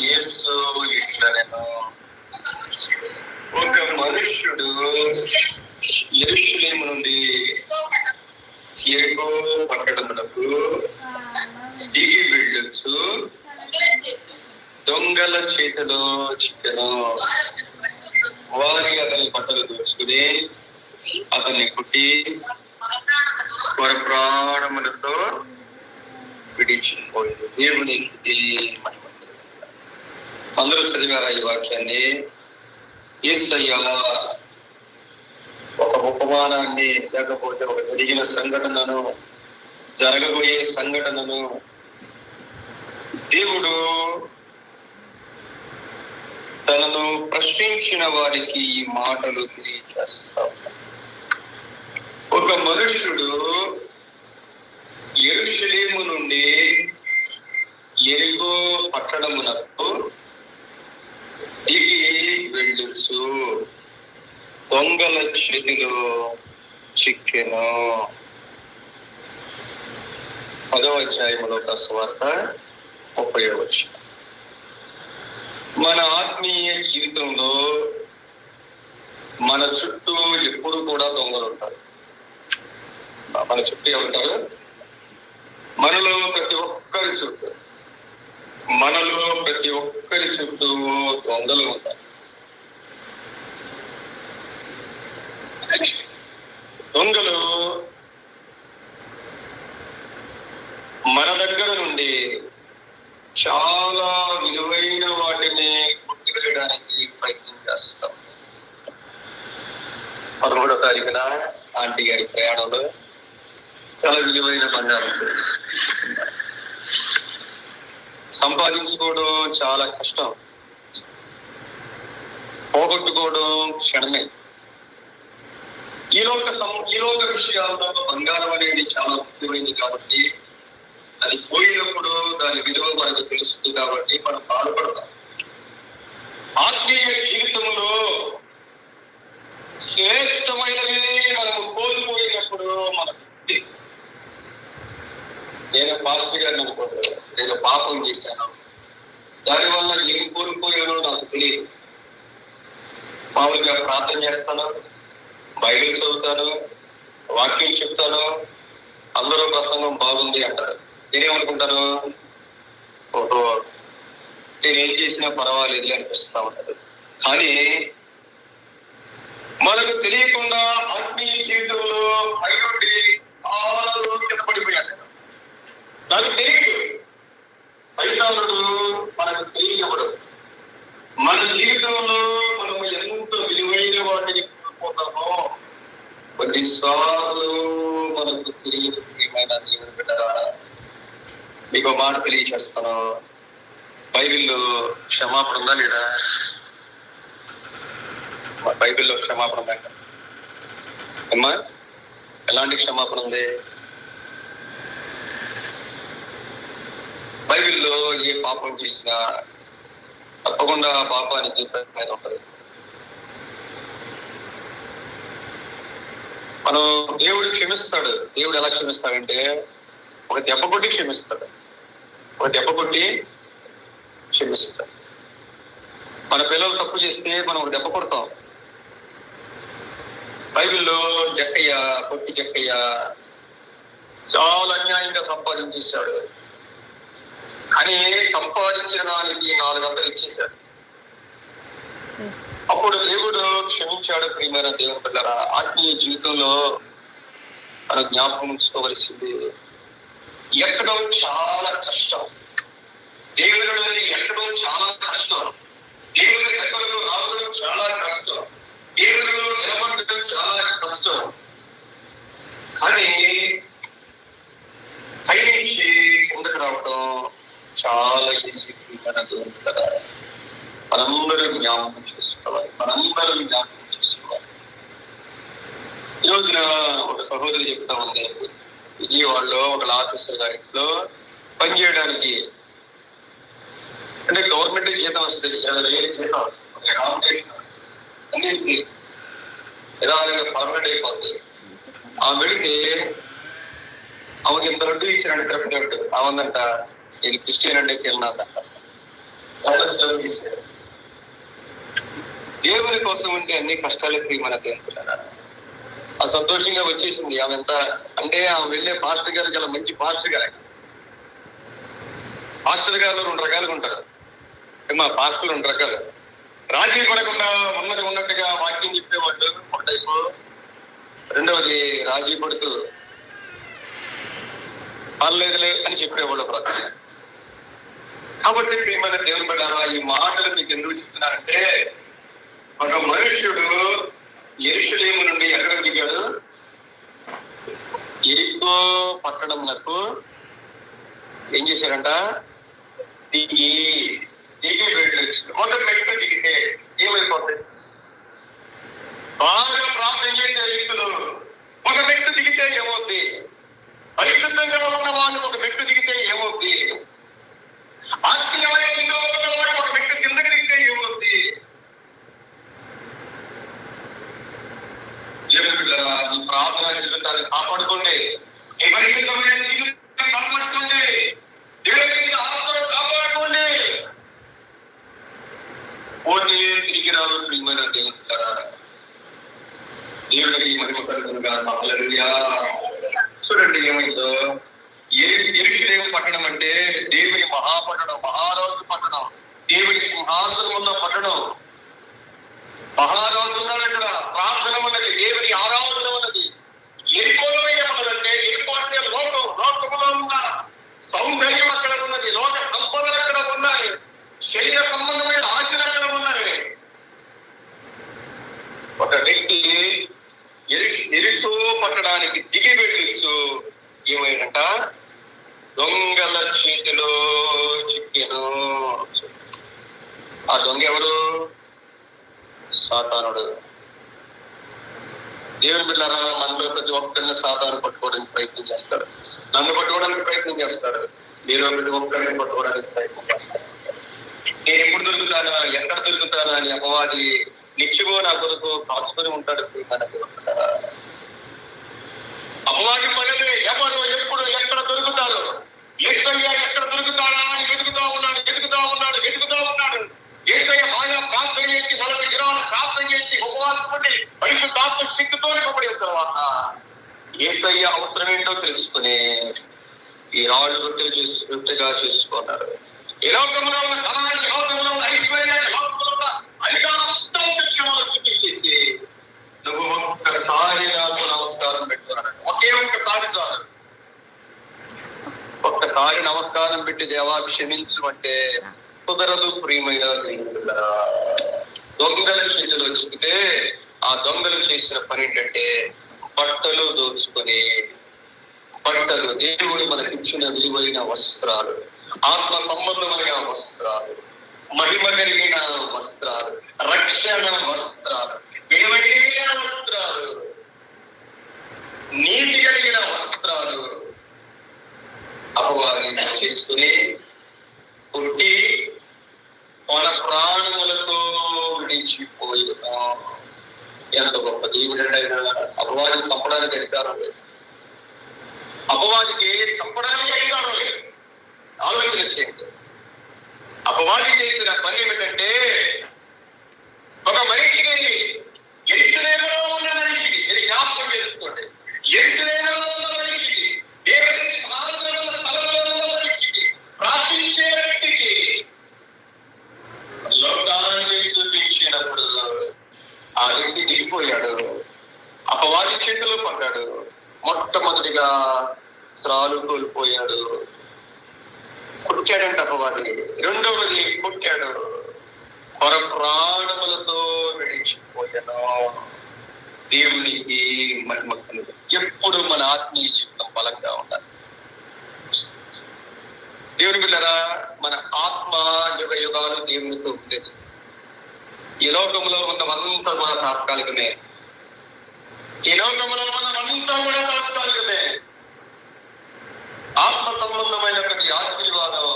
యేసు ఇట్లనెను, ఒక మనుష్యుడు యెరూషలేము నుండి యెరికో పట్టణమునకు దిగి వెళ్ళొచ్చు దొంగల చేతిలో చిక్కెను. వారి అతని బట్టలు దోచుకుని అతన్ని కుట్టి వారి ప్రాణములతో విడిచిపోయింది. దేవునికి మహిమ. అందరూ చదివారా ఈ వాక్యాన్ని? యేసయ్య ఒక ఉపమానాన్ని, లేకపోతే ఒక జరిగిన సంఘటనను, జరగబోయే సంఘటనను దేవుడు తనను ప్రశ్నించిన వారికి ఈ మాటలు తెలియజేస్తాం. ఒక మనుష్యుడు యెరూషలేము నుండి యెరికో పట్టణమునకు దిగి వెళ్ళొచ్చు దొంగల చేతిలో చిక్కెను. 10వ అధ్యాయములో సువార్త 30వ వచనం. మన ఆత్మీయ జీవితంలో మన చుట్టూ ఎప్పుడు కూడా దొంగలు ఉంటారు. మన చుట్టూ ఉంటారు. మనలో ప్రతి ఒక్కరి చుట్టూ దొంగలు ఉంటారు. దొంగలు మన దగ్గర నుండి చాలా విలువైన వాటిని కొట్టివేయడానికి ప్రయత్నం చేస్తాం. 13వ తారీఖున ఆంటీ గారి ప్రయాణంలో చాలా విలువైన బంగారం సంపాదించుకోవడం చాలా కష్టం, పోగొట్టుకోవడం క్షణమే. ఈ లోక విషయాల్లో బంగారం అనేది చాలా ముఖ్యమైనది కాబట్టి, అది పోయినప్పుడు దాని విలువ మనకు తెలుస్తుంది కాబట్టి మనం బాధపడతాం. ఆత్మీయ జీవితంలో శ్రేష్టమైనవి మనము కోల్పోయినప్పుడు మనకు నేను పాస్టర్ గారిని అనుకోండి, నేను పాపం చేశాను, దానివల్ల ఏం కోల్పోయానో నాకు తెలియదు. మామూలుగా ప్రార్థన చేస్తాను, బైబిల్ చదువుతాను, వాక్యం చెప్తాను, అందరూ ప్రసంగం బాగుంది అంటారు. నేనేమనుకుంటాను, ఓహో నేనేం చేసినా పర్వాలేదు అనిపిస్తా ఉంటారు. కానీ మనకు తెలియకుండా ఆత్మీయ జీవితంలో అయ్యుండి చాలా కింద పడిపోయాడు. నాకు తెలియదు, సైతానుడు మనకు తెలియనివ్వడు. మన జీవితంలో మనము ఎంత విలువైన వాటిని కోల్పోతామో కొన్నిసార్లు మనకు తెలియదు. ప్రియమైన దేవుని బిడ్డరా, మీకు మాట తెలియజేస్తాను. బైబిల్లో క్షమాపణ ఉందా లేదా? బైబిల్లో క్షమాపణ ఉందా అమ్మా? ఎలాంటి క్షమాపణ ఉంది? బైబిల్లో ఏ పాపం చేసినా తప్పకుండా ఆ పాపానికి మీద ఉంటుంది. మనం దేవుడు క్షమిస్తాడు. దేవుడు ఎలా క్షమిస్తాడంటే ఒక దెబ్బ కొట్టి క్షమిస్తాడు. మన పిల్లలు తప్పు చేస్తే మనం ఒక దెబ్బ కొడతాం. బైబిల్లో పొట్టి జక్కయ్య చాలా అన్యాయంగా సంపాదించేశాడు. కానీ సంపాదించిన దానికి 400 ఇచ్చేశాడు. అప్పుడు దేవుడు క్షమించాడు. ప్రియమైన దేవుని పిల్లరా, ఆత్మీయ జీవితంలో మనం జ్ఞాపకం ఉంచుకోవలసింది, ఎక్కడం చాలా కష్టం. దేవుని అనేది ఎక్కడం చాలా కష్టం. దేవుని దగ్గరకు రావడం చాలా కష్టం. దేవునిలో నిలబడడం చాలా కష్టం. కానీ పైనుంచి కిందకు రావడం చాలా ఈజీ. కదా, మనందరూ జ్ఞాపకం చేసుకోవాలి. ఈ రోజున ఒక సహోదరి చెప్తా ఉంది, విజయవాడలో ఒక ఆఫీసర్ గారిలో పనిచేయడానికి, అంటే గవర్నమెంట్ జీతం వస్తుంది, 20,000 జీతం, అన్నింటికి యథావిధంగా పర్మనెంట్ అయిపోతుంది. ఆమె వెళితే ఆమెకి ఇంత రొడ్డు ఇచ్చారండి, తిరుపతి రొడ్డు. ఆమెదంట, నేను క్రిస్టియన్ అంటే తిన్నాదంట. తీశారు. దేవుని కోసం ఉంటే అన్ని కష్టాలకి మన తెలుపుతారా. ఆ సంతోషంగా వచ్చేసింది. ఆమె ఎంత అంటే ఆమె వెళ్ళే పాస్టర్ గారు చాలా మంచి పాస్టర్ గారు. పాస్టర్ గారు 2 రకాలుగా ఉంటారు. మా పాస్టర్లు 2 రకాలు. రాజీ పడకుండా ఉన్నది ఉన్నట్టుగా వాక్యం చెప్పేవాళ్ళు ఒక టైపు. రెండవది రాజీ పడుతూ పర్లేదులే అని చెప్పేవాళ్ళు ఒక రకం. కాబట్టి ప్రియమైన దేవుని బిడ్డలారా, ఈ మాటలు మీకు ఎందుకు చెప్తున్నారంటే, ఒక మనుష్యుడు యెరూషలేము నుండి ఎక్కడ దిగాడు? యెరికో పట్టణంలకు ఏం చేశారంట? దిగి వెళ్ళొచ్చు. ఒక మెట్టు దిగితే ఏమైపోతుంది? బాగా ప్రార్థన చేసే వ్యక్తులు ఒక మెట్టు దిగితే ఏమవుద్ది? పరిశుద్ధంగా ఉన్న వాళ్ళు ఒక మెట్టు దిగితే ఏమవుద్ది? ఆత్మీయమైన ఇంట్లో ఉన్న వాడు ఒక మెట్టు కిందకి దిగితే ఏమవుద్ది? ఈ ప్రార్థన జీవితాన్ని కాపాడుకోండి. ఈ పరిశుద్ధమైన జీవితాన్ని కాపాడుకోండి. దేవుని ఆత్మను కాపాడుకోండి. పోతే తిరిగి రావు. ప్రియమైన దేవుడికి మహిమ కలుగునుగా. హల్లెలూయా. చూడండి ఏమైందో. యెరూషలేము పట్టణం అంటే దేవుని మహాపట్టణం, మహారాజు పట్టణం, దేవుని సింహాసనం ఉన్న పట్టణం. మహారాజు ఉన్నాడు అక్కడ. ప్రార్థన ఉన్నది, దేవుని ఆరాధన ఉన్నది. ఎరుకోలో ఏమన్నదంటే, ఎరుకో అంటే లోకంలో ఉన్న సౌందర్యం అక్కడ ఉన్నది, లోక సంపదలు అక్కడ ఉన్నాయి, శరీర సంబంధమైన ఆశలు అక్కడ ఉన్నాయి. ఒక వ్యక్తి ఎరుకో పట్టడానికి దిగి వెళ్ళొచ్చు. ఏమైందంట? దొంగల చేతిలో చిక్కెను. ఆ దొంగ ఎవరు? సాతానుడు. దేవుని బిడ్డలారా, మనలో ప్రతి ఒక్కరిని సాతాను పట్టుకోవడానికి ప్రయత్నం చేస్తాడు. నన్ను పట్టుకోవడానికి ప్రయత్నం చేస్తాడు. మీరు ప్రతి ఒక్కరిని పట్టుకోవడానికి ప్రయత్నం చేస్తాడు. నేను ఎప్పుడు దొరుకుతానా, ఎక్కడ దొరుకుతానా అని అపవాది నిత్యమో నా కొరకు కాచుకొని ఉంటాడు. అపవాది పనులు ఎవరు ఎప్పుడు ఎక్కడ దొరుకుతారు, యేసయ్య ఎక్కడ దొరుకుతాడా అని వెతుకుతా ఉన్నాడు. యేసయ్య బాగా ప్రార్థన చేసి 40 దినాలు ప్రార్థన చేసి ఉపవాసం పడి పరిశుద్ధాత్మ శక్తితో నింపబడిన తర్వాత యేసయ్య అవసరం ఏంటో తెలుసుకుని ఈ రాళ్ళు రొట్టెగా చేసుకున్నాడు. ఈ లోకంలో ఉన్న ధనాన్ని, లోకంలో ఉన్న ఐశ్వర్యాన్ని, లోకంలో ఉన్న అధికారంతో చేసి నువ్వు ఒక్కసారి నాకు నమస్కారం పెట్టుకున్నాడు. ఒక్కసారి చాలు. ఒక్కసారి నమస్కారం పెట్టి దేవా క్షమించు అంటే కుదరదు. ప్రియమైన దొంగల చేతిలో చిక్కితే ఆ దొంగలు చేసిన పని ఏంటంటే బట్టలు దోచుకొని, బట్టలు దేవుడు మనకిచ్చిన విలువైన వస్త్రాలు, ఆత్మ సంబంధమైన వస్త్రాలు, మహిమ కలిగిన వస్త్రాలు, రక్షణ వస్త్రాలు, విలువైన వస్త్రాలు, నీతి కలిగిన వస్త్రాలు అపవాది చేసుకుని పుట్టి మన ప్రాణములతో విడిచిపోయినా. ఎంత గొప్ప దేవుడైనా అపవాదిని చంపడానికి అధికారం లేదు. అపవాదికి చంపడానికి అధికారం లేదు. ఆలోచన చేయండి. అపవాది చేసిన పని ఏమిటంటే, ఒక మనిషికి యెరూషలేములో ఉన్న మనిషికి, ఇది జ్ఞాపకం చేసుకోండి, యెరూషలేములో ఉన్న మనిషికి, దేవుని సింహాసనంలో ఉన్న స్థలంలో ఉన్న మనిషికి, ప్రార్థించే వ్యక్తికి లోకాన్ని చూపించినప్పుడు ఆ వ్యక్తి దిగిపోయాడు, అపవాది చేతిలో పడ్డాడు. మొట్టమొదటిగా శ్రాలు కోల్పోయాడు, కొట్టాడంట అపవాది. రెండవది కొట్టాడు, పర ప్రాణములతో విడిచిపోయాను. దేవునికి మహిమ కలుగు. ఎప్పుడు మన ఆత్మీయ జీవితం బలంగా ఉండాలి. దేవుని బిడ్డలారా, మన ఆత్మ యుగ యుగాలు దేవునితో ఉండేది. ఈ లోకంలో ఉన్నవంతా కూడా తాత్కాలికమే. ఈ లోకంలో మనమంతా కూడా తాత్కాలికమే. ఆత్మ సంబంధమైన ప్రతి ఆశీర్వాదం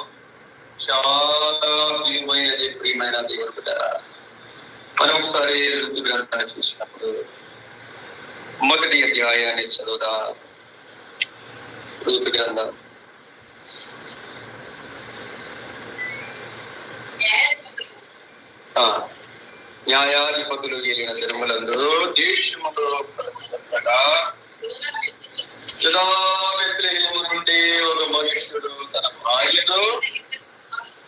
చాలా విలువైనది. ప్రియమైన దేవుని బిడ్డలారా, మనం ఒకసారి ఋతు గ్రంథాన్ని చూసినప్పుడు 1వ అధ్యాయాన్ని చదువుదా. ఋతు గ్రంథం న్యాయాధిపతులు వెళ్ళిన దినములందు దేశములో బెత్లెహేము నుండి ఒక మనుష్యుడు తన భార్యను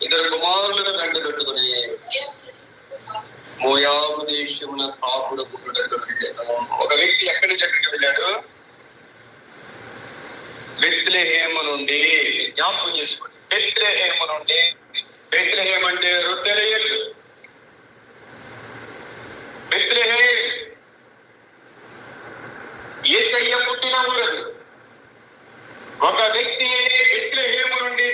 ఇద్దరు కుమారులను వెంట పెట్టుకుని మోయాబు దేశమున కాపుడు పుట్టుటకు వెళ్ళాను. ఒక వ్యక్తి ఎక్కడి నుంచి ఎక్కడికి వెళ్ళాడు? బెత్లెహేము నుండి. జ్ఞాపకం చేసుకోండి, బెత్లెహేము నుండి. బెత్లెహేము అంటే రొట్టెల ఇల్లు. బెత్లెహేము యేసయ్య పుట్టిన ఊరు. ఒక వ్యక్తి బెత్లెహేము నుండి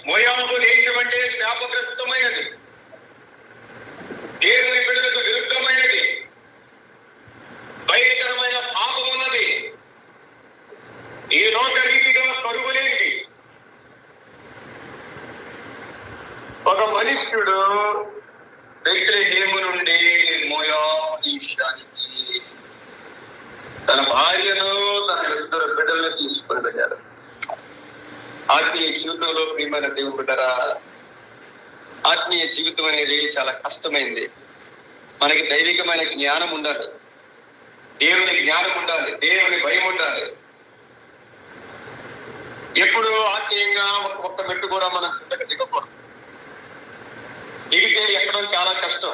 మోయాబు దేశం అంటే శాపగ్రస్తమైనది, దేవుని బిడ్డలకు విరుద్ధమైనది, భయంకరమైన పాపం ఉన్నది, ఈ లోక రీతిగా కరువులేనిది. ఒక మనుష్యుడు బెత్లెహేము నుండి మోయాబు దేశానికి తన భార్యను తన ఇద్దరు బిడ్డలను తీసుకుని వెళ్ళాడు. ఆత్మీయ జీవితంలో ప్రియమైన దేవుని బిడ్డరా, ఆత్మీయ జీవితం అనేది చాలా కష్టమైంది. మనకి దైవికమైన జ్ఞానం ఉండాలి, దేవుని జ్ఞానం ఉండాలి, దేవుని భయం ఉండాలి. ఎప్పుడు ఆత్మీయంగా ఒక్క మెట్టు కూడా మనం కిందకి దిగకూడదు. దిగితే ఎక్కడం చాలా కష్టం.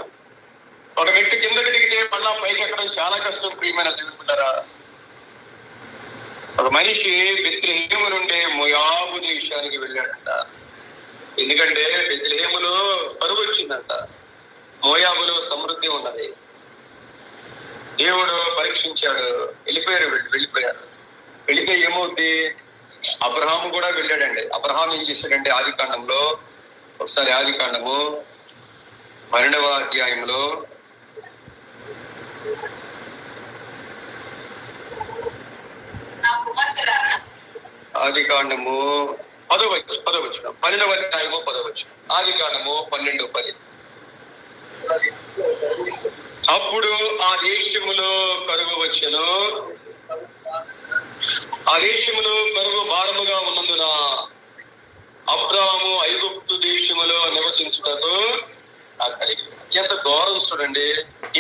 ఒక మెట్టు కిందకి దిగితే మళ్ళా పైకి ఎక్కడం చాలా కష్టం. ప్రియమైన దేవుని బిడ్డరా, ఒక మనిషి బెత్లెహేము నుండి మోయాబు దేశానికి వెళ్ళాడంట. ఎందుకంటే బెత్లెహేములో కరువు వచ్చిందంట, మోయాబులో సమృద్ధి ఉన్నది. దేవుడు పరీక్షించాడు, వెళ్ళిపోయారు. వెళితే ఏమవుద్ది? అబ్రహాము కూడా వెళ్ళాడండి. అబ్రహాం ఏం చేశాడంటే ఆదికాండంలో, ఒకసారి ఆదికాండము 12వ అధ్యాయంలో ఆదికాండము 10వ వచనం, 12వ అధ్యాయము 10వ వచనం, ఆదికాండము 12:10. అప్పుడు ఆ దేశములో కరువు వచ్చెను, ఆ దేశములో కరువు భారముగా ఉన్నందున అబ్రాహాము ఐగుప్తు దేశములో నివసించుటకు అక్కడికి. ఎంత గౌరవం చూడండి.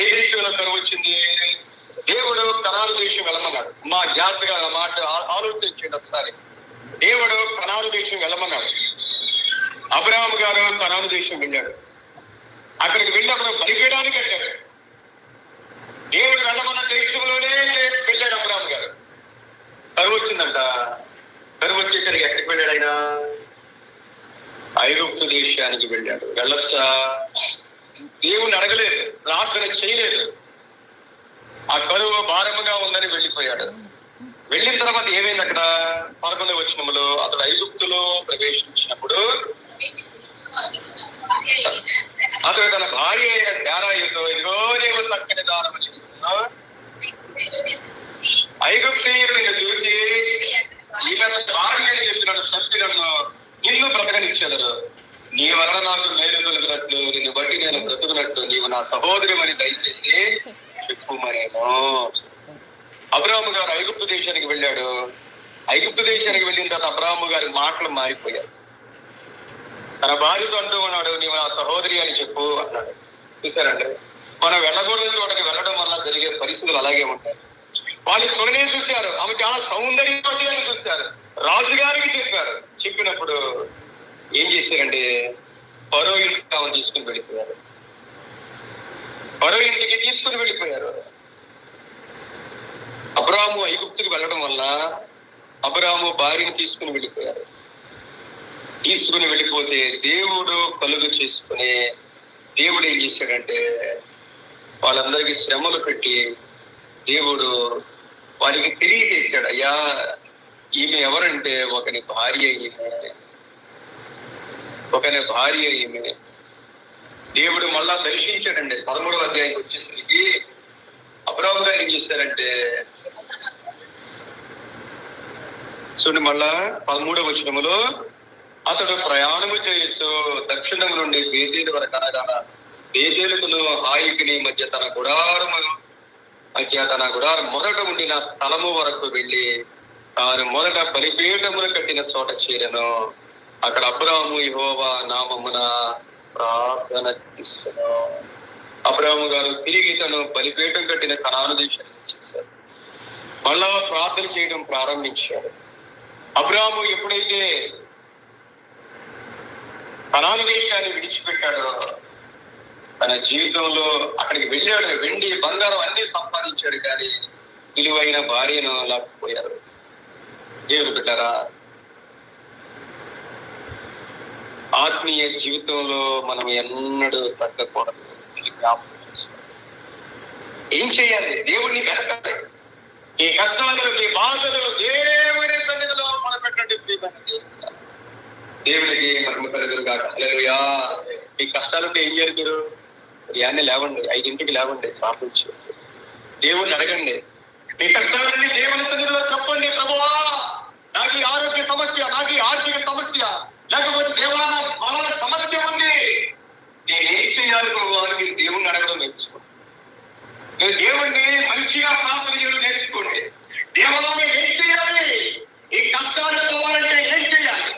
ఏ దేశంలో కరువు వచ్చింది? దేవుడు కనాను దేశం వెళ్ళమన్నాడు. మా జాగ్రత్తగా ఆ మాట ఆలోచించండి ఒకసారి. దేవుడు కనాను దేశం వెళ్ళమన్నాడు. అబ్రహాము గారు కనాను దేశం వెళ్ళాడు. అక్కడికి వెళ్ళినప్పుడు బలిపీడానికి వెళ్ళాడు. దేవుడు వెళ్ళమన్న దేశంలోనే వెళ్ళాడు అబ్రహాము గారు. కరువు వచ్చిందంట. కరువు వచ్చేసరికి ఎక్కడికి వెళ్ళాడు ఆయన? ఐగుప్తు దేశానికి వెళ్ళాడు. వెళ్ళొచ్చా? దేవుని అడగలేదు, ప్రార్థన చేయలేదు. ఆ కరువు భారముగా ఉందని వెళ్ళిపోయాడు. వెళ్ళిన తర్వాత ఏమైంది అక్కడ? 11వ వచనములో అతడు ఐగుప్తులో ప్రవేశించినప్పుడు అతడు తన భార్య అయిన శారాయితో, ఇదిగో నీవు చక్కని దానము చేస్తున్నావు, ఐగుప్తీయుడిని చూసి ఈమె భార్య అని చెప్పినాడు, చంపినను నిన్ను బ్రతకనిచ్చేదరు, నీ వలన నాకు మేలు కలిగినట్లు, నిన్ను బట్టి నేను బ్రతుకున్నట్లు నీవు నా సహోదరిమని దయచేసి చెప్పుమనేమో. అబ్రాహాము గారు ఐగుప్తు దేశానికి వెళ్ళాడు. ఐగుప్తు దేశానికి వెళ్ళిన తర్వాత అబ్రాహాము గారి మాటలు మారిపోయాడు. తన భార్యతో అంటూ ఉన్నాడు, నీవు నా సహోదరి అని చెప్పు అన్నాడు. చూసారండి, మనం వెళ్ళకూడదు చోటకి వెళ్ళడం వల్ల జరిగే పరిస్థితులు అలాగే ఉంటాయి. వాళ్ళు చూడనే చూశారు, ఆమె చాలా సౌందర్యవతి అని చూశారు, రాజుగారికి చెప్పారు. చెప్పినప్పుడు ఏం చేశారంటే ఫరో ఇంటికి ఆమెను తీసుకుని వెళ్ళిపోయారు. ఫరో ఇంటికి తీసుకుని వెళ్ళిపోయారు. అబ్రాహాము ఐగుప్తుకు వెళ్ళడం వల్ల అబ్రాహాము భార్యను తీసుకుని వెళ్ళిపోయారు. తీసుకుని వెళ్ళిపోతే దేవుడు కలుగు చేసుకుని దేవుడు ఏం చేశాడంటే వాళ్ళందరికీ శ్రమలు పెట్టి దేవుడు వారికి తెలియజేశాడు, అయ్యా ఈమె ఎవరంటే ఒకని భార్య ఈమె. దేవుడు మళ్ళా దర్శించాడండి. 13వ అధ్యాయానికి వచ్చేసరికి అబ్రాహాము గారు ఏం చేశారంటే చూడండి, మళ్ళా 13వ వచనములో అతడు ప్రయాణము చేయొచ్చు దక్షిణం నుండి బేతేలు వరకు, అనగా బేతేలుకును హాయికిని మధ్య తన గుడారం మొదట ఉండిన స్థలము వరకు వెళ్ళి తాను మొదట బలిపీఠమును కట్టిన చోట చేరను. అక్కడ అబ్రాహాము యెహోవా నామమున ప్రార్థన ఇస్తున్నాం. అబ్రాహాము గారు తిరిగి తను బలిపీఠం కట్టిన కనాను దేశానికి చేశారు. మళ్ళా ప్రార్థన చేయడం ప్రారంభించారు. అబ్రాహాము ఎప్పుడైతే కనాను దేశాన్ని విడిచిపెట్టాడో తన జీవితంలో అక్కడికి వెళ్ళాడు. వెండి బంగారం అన్ని సంపాదించాడు, కానీ విలువైన భార్యను లేకపోయారు. దేవుడు పెట్టారా, ఆత్మీయ జీవితంలో మనం ఎన్నడూ తగ్గకూడదు. ఏం చేయాలి? దేవుడిని వెతకాలి. ఈ కష్టాలు, ఈ బాధలు దేవుడి సన్నిధిలో మనం పెట్టండి. దేవుడికి మహిమ కలుగునుగా. హల్లెలూయా. ఈ కష్టాలుంటే ఏం చేయాలి? మీరు యాన్ని లేవండి, 5ంటికి లేవండి, ప్రార్థించి దేవుడిని అడగండి. మీ కష్టాలన్నీ దేవుని సన్నిధిలో చెప్పండి. ప్రభువా, నాకు ఈ ఆరోగ్య సమస్య, నాకు ఈ ఆర్థిక సమస్య, లేకపోతే దేవా నాకు బలాల సమస్య ఉంది, నేనేం చేయాలి ప్రభువా అని మీరు దేవుణ్ణి అడగడం నేర్చుకోండి. మీరు దేవుణ్ణి మంచిగా ప్రార్థన చేయడం నేర్చుకోండి. దేవుడు ఏం చేయాలి? ఈ కష్టాలు కావాలంటే ఏం చేయాలి?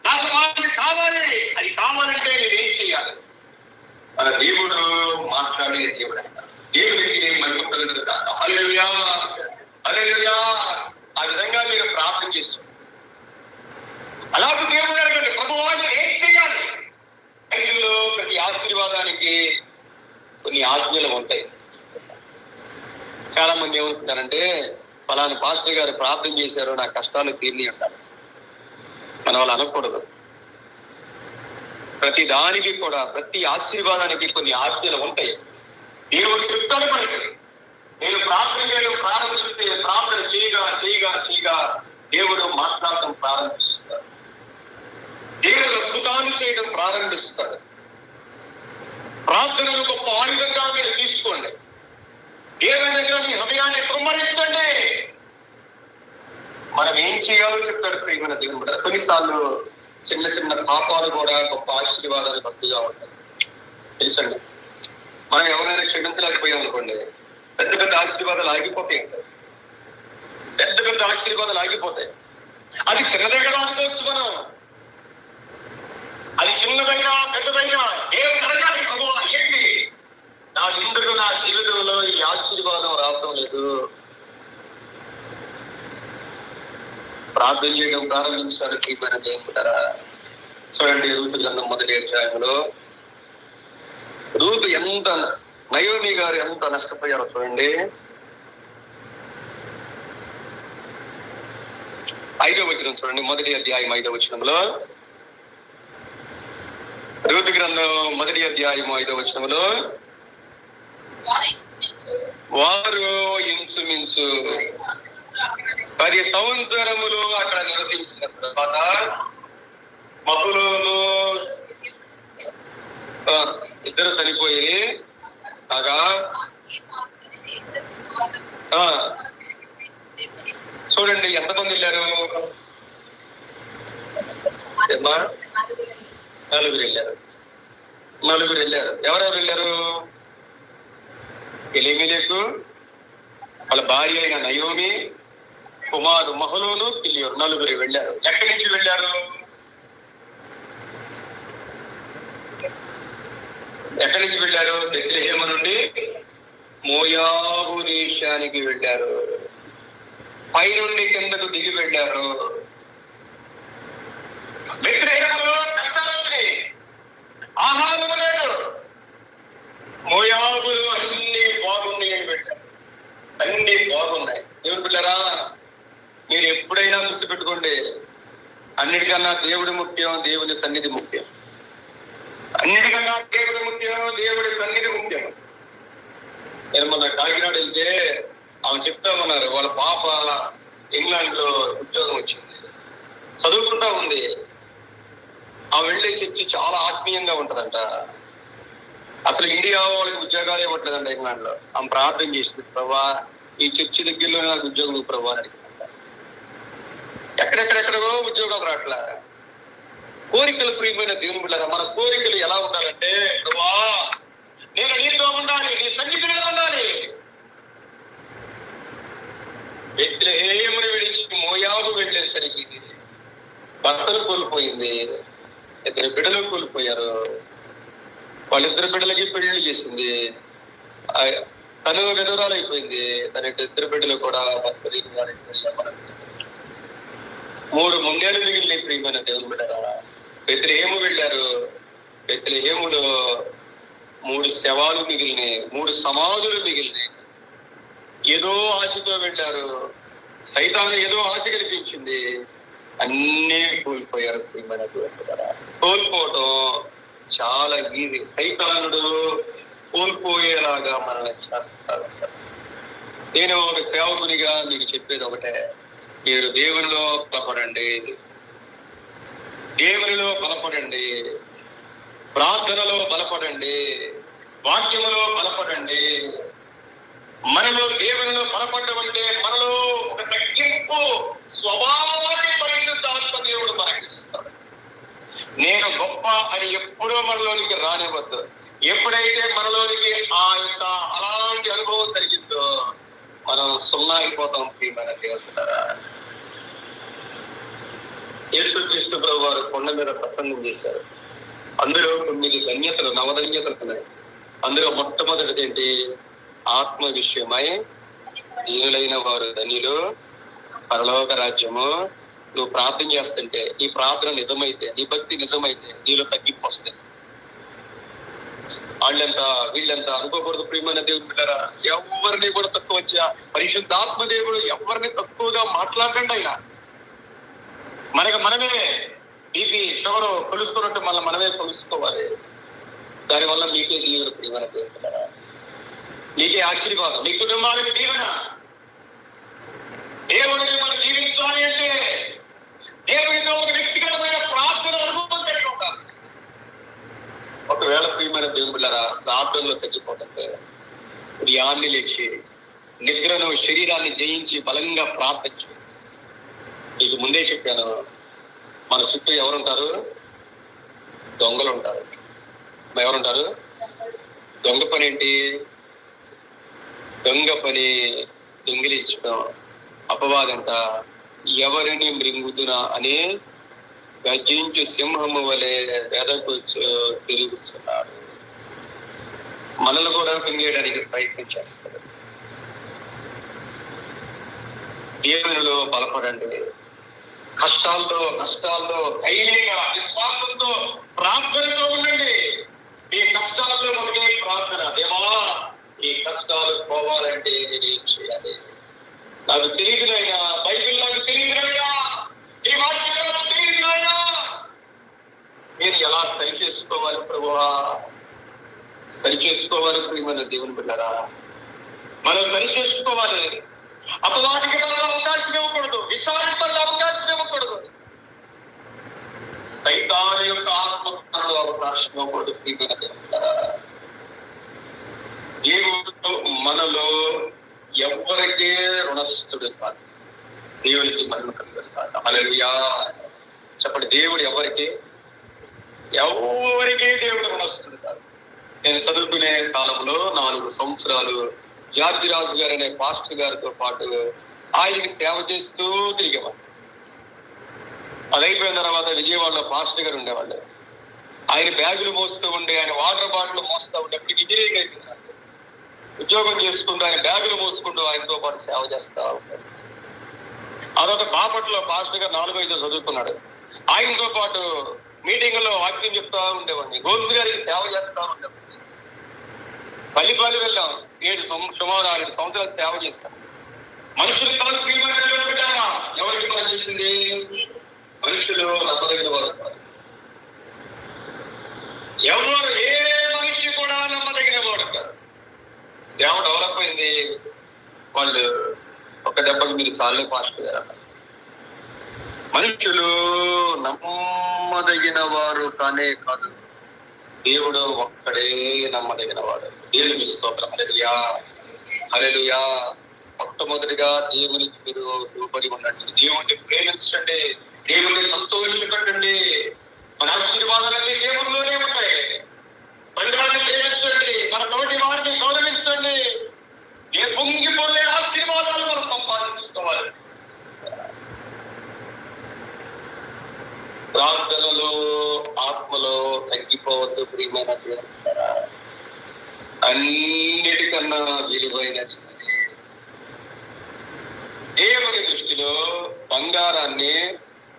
నాకు వాళ్ళని కావాలి, అది కావాలంటే నేను ఏం చేయాలి? మన దేవుడు మాట్లాడే దేవుడు అంట. దేవుడికి మహిమ కలుగును గాక. హల్లెలూయా, హల్లెలూయా. ఆ విధంగా మీరు ప్రార్థన చేస్తారు. అలాగే దేవుడు అడగండి, ప్రభువా ఏం చేయాలి? బైబిల్లో ప్రతి ఆశీర్వాదానికి కొన్ని ఆజ్ఞలు ఉంటాయి. చాలా మంది ఏమనుకుంటారంటే, ఫలాని పాస్టర్ గారు ప్రార్థన చేశారు, నా కష్టాలు తీర్ని అంటారు. మన వాళ్ళు అనకూడదు. ప్రతి దానికి కూడా, ప్రతి ఆశీర్వాదానికి కొన్ని ఆజ్ఞలు ఉంటాయి. దేవుడు చెప్తాడు మనకి. నేను ప్రార్థన చేయడం ప్రారంభిస్తే, ప్రార్థన చేయగా చేయగా చేయగా దేవుడు మాట్లాడటం ప్రారంభిస్తాడు. దేవుడు అద్భుతాలు చేయడం ప్రారంభిస్తాడు. ప్రార్థనలు గొప్ప ఆయుధంగా మీరు తీసుకోండి. దేవుని దగ్గర మీ హృదయాన్ని కుమ్మరించండి. మనం ఏం చేయాలో చెప్తాడు ప్రియమైన దేవుడు. కొన్నిసార్లు చిన్న చిన్న పాపాలు కూడా గొప్ప ఆశీర్వాదాలు భక్తిగా ఉంటాయి. తెలుసండి, మనం ఎవరైనా క్షమించలేకపోయాం అనుకోండి, పెద్ద పెద్ద ఆశీర్వాదాలు ఆగిపోతాయి. పెద్ద పెద్ద ఆశీర్వాదాలు ఆగిపోతాయి. అది చిన్నదైనా అనుకోవచ్చు మనం, అది చిన్నదైనా పెద్దదైనా దేవుడు అడగాలి, ప్రభువా ఏంటి నా ఎందుకు నా జీవితంలో ఈ ఆశీర్వాదం రావడం లేదు? ప్రార్థన చేయడం ప్రారంభించారు ప్రియమైన దేవుడారా. చూడండి, రూతు గ్రంథం 1వ అధ్యాయంలో రూతు ఎంత, నయోమి గారు ఎంత నష్టపోయారో చూడండి. 5వ వచనం చూడండి, 1వ అధ్యాయం 5వ వచనంలో, రూతు గ్రంథం 1వ అధ్యాయం 5వ వచనంలో, వారు ఇంచుమించు 10 సంవత్సరములు అక్కడ నివసించిన తర్వాత మహులోను ఇద్దరు చనిపోయి కాగా, చూడండి ఎంతమంది వెళ్ళారు? 4 వెళ్ళారు. 4 వెళ్ళారు. ఎవరెవరు వెళ్ళారు? ఎలీమెలెకు, వాళ్ళ భార్య అయిన నయోమి, కుమారు మహలోను, కిలియోను, 4 వెళ్ళారు. ఎక్కడి నుంచి వెళ్ళారు? ఎక్కడి నుంచి వెళ్ళారు? బెత్లెహేము నుండి మోయాబు దేశానికి వెళ్ళారు. పై నుండి కిందకు దిగి వెళ్ళారు. బెత్లెహేములో కష్టాలు వచ్చినాయి, ఆహారం లేదు. మోయాబులు అన్ని బాగున్నాయి అని పెట్టారు. అన్ని బాగున్నాయి. దేవుడు పిల్లరా, మీరు ఎప్పుడైనా గుర్తుపెట్టుకోండి, అన్నిటికన్నా దేవుడి ముఖ్యం, దేవుని సన్నిధి ముఖ్యం. అన్నిటికన్నా దేవుడి ముఖ్యం, దేవుడి సన్నిధి ముఖ్యం. నేను మొన్న కాకినాడ వెళ్తే ఆమె చెప్తామన్నారు, వాళ్ళ పాప ఇంగ్లాండ్ లో ఉద్యోగం వచ్చింది, చదువుకుంటా ఉంది. ఆమె వెళ్ళే చర్చి చాలా ఆత్మీయంగా ఉంటదంట. అసలు ఇండియా వాళ్ళకి ఉద్యోగాలు ఇవ్వట్లేదంట ఇంగ్లాండ్ లో. ఆమె ప్రార్థన చేసింది, ప్రభా ఈ చర్చి దగ్గరలో నాకు ఉద్యోగం ప్రభా అని. ఎక్కడెక్కడెక్కడో ఉద్యోగాలు రావట్లే. కోరికలు ప్రియమైన దేవుని బిడ్డలారా, మన కోరికలు ఎలా ఉండాలంటే, ప్రభా నేను నీతో ఉండాలి, నీ సన్నిధిలో ఉండాలి. బెత్లెహేమును విడిచి మోయాబు వెళ్ళేసరికి భర్తలు కోల్పోయింది, 2 బిడ్డలు కోల్పోయారు. వాళ్ళిద్దరు బిడ్డలకి పెళ్లి చేసింది. తను విధవరాలు అయిపోయింది. తన ఇద్దరు బిడ్డలు కూడా మూడు ముందేళ్ళు మిగిలిన ప్రియమైన దేవుని బిడ్డరా. బెత్లెహేము వెళ్ళారు. బెత్లెహేములో 3 శవాలు మిగిలినాయి, 3 సమాధులు మిగిలినాయి. ఏదో ఆశతో వెళ్ళారు. సైతాను ఏదో ఆశ కనిపించింది. అన్నీ కోల్పోయారు ప్రియమైన దేవుని బిడ్డరా. కోల్పోవటం చాలా ఈజీ. సైతానుడు కోల్పోయేలాగా మనల్ని చేస్తారు. నేను ఒక సేవకునిగా మీకు చెప్పేది ఒకటే, మీరు దేవునిలో బలపడండి, దేవునిలో బలపడండి, ప్రార్థనలో బలపడండి, వాక్యములో బలపడండి. మనలో దేవునిలో బలపడడం అంటే మనలో ఒక తగ్గింపు స్వభావాన్ని పరిశుద్ధాత్మ దేవుడు మనకిస్తాడు. నేను గొప్ప అని ఎప్పుడో మనలోనికి రానివ్వద్దు. ఎప్పుడైతే మనలోనికి అలాంటి అనుభవం కలిగిందో మనం సున్నా అయిపోతాం ప్రియమైన దేవుడులారా. యేసుక్రీస్తు ప్రభువు వారు కొండ మీద ప్రసంగం చేశారు. అందులో 9 ధన్యతలు, నవధన్యతలు ఉన్నాయి. అందులో మొట్టమొదటిది ఏంటి? ఆత్మ విషయమై దీనులైన వారు ధన్యులు, పరలోక రాజ్యము. నువ్వు ప్రార్థన చేస్తుంటే, నీ ప్రార్థన నిజమైతే, నీ భక్తి నిజమైతే నీలో తగ్గింపు వస్తుంది. వాళ్ళంతా వీళ్ళంతా అనుకోకూడదు ప్రియమైన దేవుడు బిడ్డరా. ఎవరిని కూడా తక్కువ వచ్చా పరిశుద్ధాత్మ దేవుడు ఎవరిని తక్కువగా మాట్లాడండి. అయినా మనమే బీపీ షుగర్ కొలుసుకున్నట్టు మనమే కొలుసుకోవాలి. దానివల్ల మీకే దీవెన ప్రియమైన దేవుడు బిడ్డరా, నీకే ఆశీర్వాదం, నీ కుటుంబానికి దీవెన. దేవుడిని మనం జీవించాలి అంటే దేవుడితో ఒక వ్యక్తిగతమైన ప్రార్థన అనుభవం కలిగి ఉండాలి. ఒకవేళ ప్రియమైన దేవుని బిడ్డలారా ప్రార్థనలో తగ్గిపోతుంటే ఉదయాన్నే లేచి నిద్రను, శరీరాన్ని జయించి బలంగా ప్రార్థించు. నీకు ముందే చెప్పాను, మన చుట్టూ ఎవరుంటారు? దొంగలు ఉంటారు. ఎవరుంటారు? దొంగ పని ఏంటి? దొంగ పని దొంగిలించడం, అపవాదంట. ఎవరిని మృంగుతున్నా అని గర్జించు సింహము వలె వెదకొచ్చు తిరుగుతున్నారు. మనల్ని కూడా మింగేయడానికి ప్రయత్నం చేస్తారు. దేవునిలో బలపడండి. కష్టాల్లో ధైర్యంగా, విశ్వాసంతో, ప్రార్థనతో ఉండండి. ఈ కష్టాల్లో ఒకటే ప్రార్థన, దేవా ఈ కష్టాలు పోవాలంటే నేను ఏం చేయాలి? నాకు తెలియదునైనా, బైబిల్ నాకు తెలియదునైనా, ఈ వాక్యం నాకు తెలియదునైనా, నేను ఎలా సరి చేసుకోవాలి ప్రభువా? సరి చేసుకోవాలి ప్రియమైన దేవుని బిడ్డలారా. మనం సరి చేసుకోవాలి. అపవాదికి మనకు అవకాశం ఇవ్వకూడదు, విశ్వాసానికి అవకాశం ఇవ్వకూడదు, సైతాను యొక్క ఆత్మకు అవకాశం ఇవ్వకూడదు ప్రియమైన దేవుని బిడ్డలారా. దేవుడు మనలో ఎవరికే రుణస్థుడు కాదు, దేవునికి మహిమ కలిగదు కాదు. హల్లెలూయా చెప్పండి. దేవుడు ఎవరికే దేవుడు రుణస్థుడు కాదు. నేను చదువుకునే కాలంలో 4 సంవత్సరాలు జార్జి రాజు గారు అనే పాస్టర్ గారితో పాటు ఆయనకి సేవ చేస్తూ తిరిగేవాడు. అది అయిపోయిన తర్వాత విజయవాడలో పాస్టర్ గారు ఉండేవాళ్ళు. ఆయన బ్యాగులు మోస్తూ ఉండే, ఆయన వాటర్ బాటిల్ మోస్తూ ఉండే. అప్పటికి ఇంజనీరింగ్ అయిపోయింది. ఉద్యోగం చేసుకుంటూ ఆయన బ్యాగులు మోసుకుంటూ ఆయనతో పాటు సేవ చేస్తా ఉంటాడు. ఆ తర్వాత బాపట్లో పాస్టర్ గారు 4వ చదువుకున్నాడు. ఆయనతో పాటు మీటింగ్లో వాక్యం చెప్తా ఉండేవాడిని. గోల్స్ గారికి సేవ చేస్తా ఉండేవాడిని. పల్లిపల్లి వెళ్ళాం. సుమారు 7 సంవత్సరాలు సేవ చేస్తాం. మనుషులు కాదు ప్రియమైన, ఎవరికి మనం చేసింది? మనుషులు నమ్మదగిన వారు కాదు. ఎవరు ఏ మనిషి కూడా నమ్మదగిన వాడు కాదు. సేవ డెవలప్ అయింది. వాళ్ళు ఒక దెబ్బకి మీరు చాలే పాస్టర్ గారు. మనుషులు నమ్మదగిన వారు కానే కాదు, దేవుడు ఒక్కడే నమ్మదగిన వాడు. దేవునికి స్తోత్రం. హల్లెలూయా హల్లెలూయా. మొట్టమొదటిగా దేవునికి మీరు లోబడి ఉండండి. దేవుడిని ప్రేమించండి, దేవుడిని సంతోషపెట్టండి. మన ఆశీర్వాదాలన్నీ దేవుడిలోనే ఉంటాయి. సంఘాన్ని ప్రేమించండి, మన తోటి వారిని గౌరవించండి. ఏ పొంగిపోలే ఆశీర్వాదాలు మనం సంపాదించుకోవాలి. ప్రార్థనలో ఆత్మలో తగ్గిపోవద్దు ప్రియమైన దేవుడా. అన్నిటికన్నా విలువైనది దేవుని దృష్టిలో బంగారాన్ని